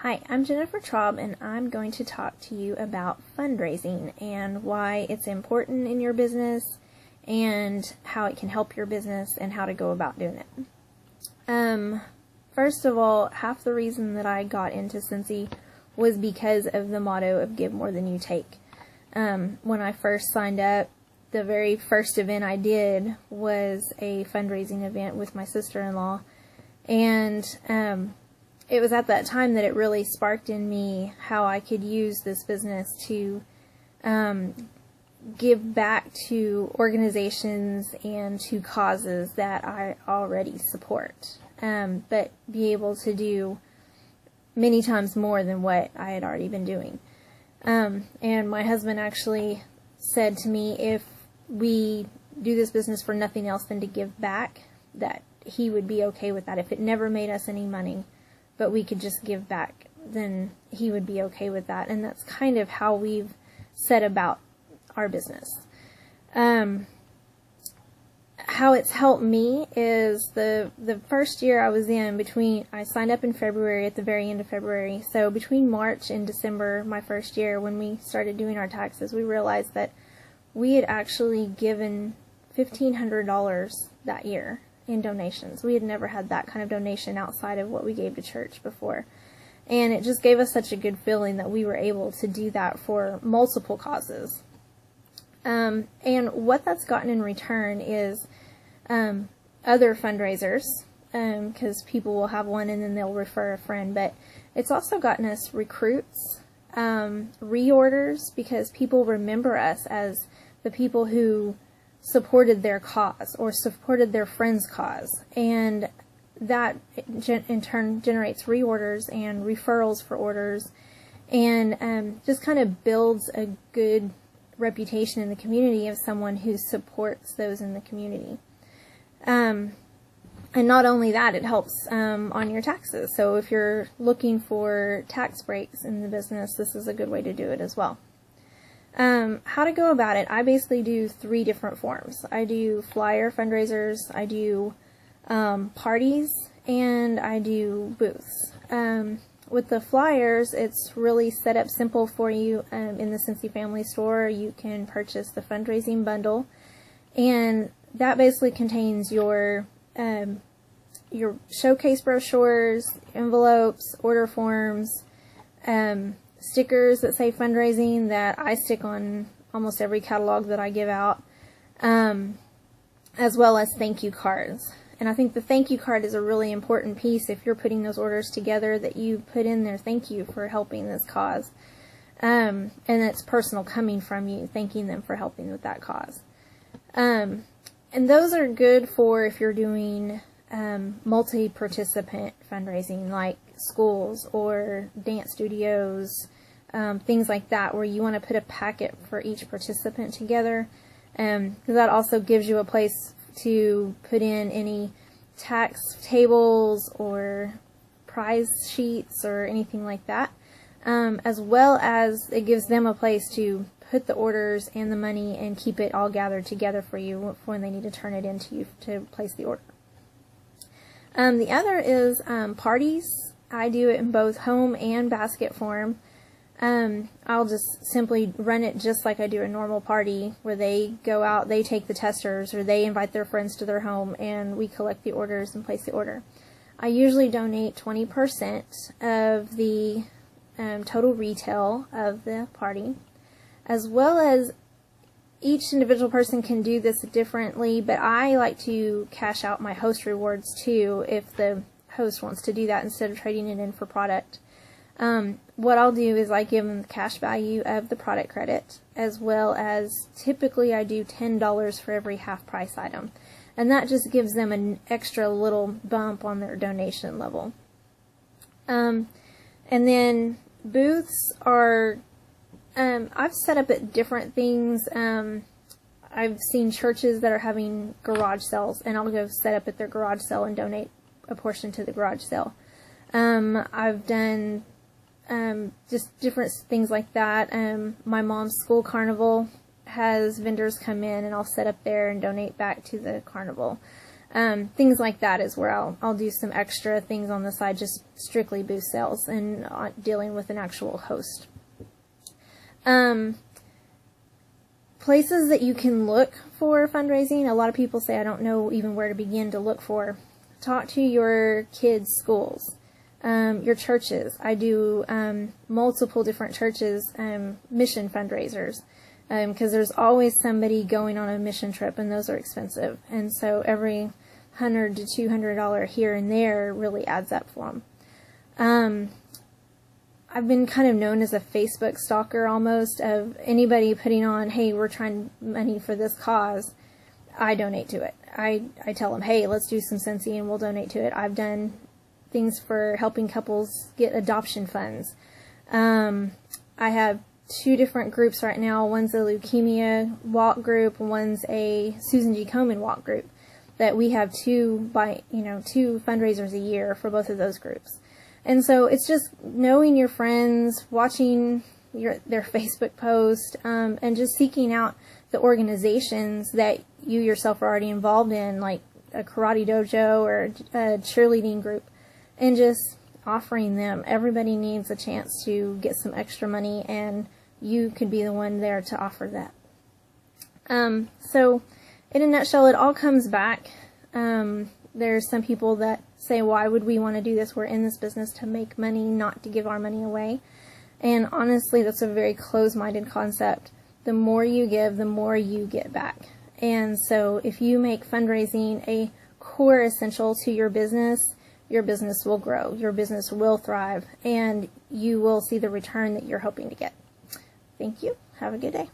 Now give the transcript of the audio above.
Hi, I'm Jennifer Traub, and I'm going to talk to you about fundraising and why it's important in your business and how it can help your business and how to go about doing it. First of all, half the reason that I got into Scentsy was because of the motto of give more than you take. When I first signed up, the very first event I did was a fundraising event with my sister-in-law, and it was at that time that it really sparked in me how I could use this business to give back to organizations and to causes that I already support, but be able to do many times more than what I had already been doing. And my husband actually said to me, if we do this business for nothing else than to give back, that he would be okay with that. If it never made us any money, but we could just give back, then he would be okay with that. And that's kind of how we've set about our business. How it's helped me is the first year I was in, I signed up in February, at the very end of February. So between March and December, my first year, when we started doing our taxes, we realized that we had actually given $1,500 that year in donations. We had never had that kind of donation outside of what we gave to church before. And it just gave us such a good feeling that we were able to do that for multiple causes. And what that's gotten in return is other fundraisers, because people will have one and then they'll refer a friend, but it's also gotten us recruits, reorders, because people remember us as the people who supported their cause or supported their friend's cause, and that in turn generates reorders and referrals for orders, and just kind of builds a good reputation in the community of someone who supports those in the community. And not only that, it helps on your taxes. So if you're looking for tax breaks in the business, this is a good way to do it as well. How to go about it, I basically do 3 different forms. I do flyer fundraisers, I do parties, and I do booths. With the flyers, it's really set up simple for you. In the Scentsy Family Store, you can purchase the fundraising bundle, and that basically contains your showcase brochures, envelopes, order forms, stickers that say fundraising that I stick on almost every catalog that I give out, as well as thank you cards. And I think the thank you card is a really important piece if you're putting those orders together, that you put in there thank you for helping this cause. And it's personal coming from you, thanking them for helping with that cause. And those are good for if you're doing multi-participant fundraising, like schools or dance studios, things like that, where you want to put a packet for each participant together, because that also gives you a place to put in any tax tables or prize sheets or anything like that, as well as it gives them a place to put the orders and the money and keep it all gathered together for you when they need to turn it into you to place the order. The other is parties. I do it in both home and basket form. I'll just simply run it just like I do a normal party, where they go out, they take the testers, or they invite their friends to their home, and we collect the orders and place the order. I usually donate 20% of the total retail of the party, as well as each individual person can do this differently, but I like to cash out my host rewards too if the host wants to do that instead of trading it in for product. What I'll do is I give them the cash value of the product credit, as well as typically I do $10 for every half price item, and that just gives them an extra little bump on their donation level. And then booths are I've set up at different things. I've seen churches that are having garage sales, and I'll go set up at their garage sale and donate a portion to the garage sale. I've done just different things like that. My mom's school carnival has vendors come in, and I'll set up there and donate back to the carnival. Things like that is where I'll do some extra things on the side, just strictly boost sales and not dealing with an actual host. Places that you can look for fundraising. A lot of people say, I don't know even where to begin to look for. Talk to your kids' schools, your churches. I do multiple different churches, mission fundraisers, because there's always somebody going on a mission trip, and those are expensive. And so every $100 to $200 here and there really adds up for them. I've been kind of known as a Facebook stalker almost, of anybody putting on, hey, we're trying money for this cause, I donate to it. I tell them, hey, let's do some Scentsy and we'll donate to it. I've done things for helping couples get adoption funds. I have 2 different groups right now. One's a leukemia walk group, one's a Susan G. Komen walk group, that we have 2 fundraisers a year for both of those groups. And so it's just knowing your friends, watching their Facebook post, and just seeking out the organizations that you yourself are already involved in, like a karate dojo or a cheerleading group, and just offering them. Everybody needs a chance to get some extra money, and you could be the one there to offer that. So in a nutshell, it all comes back. There's some people that say, why would we want to do this? We're in this business to make money, not to give our money away. And honestly, that's a very closed-minded concept. The more you give, the more you get back. And so if you make fundraising a core essential to your business will grow, your business will thrive, and you will see the return that you're hoping to get. Thank you. Have a good day.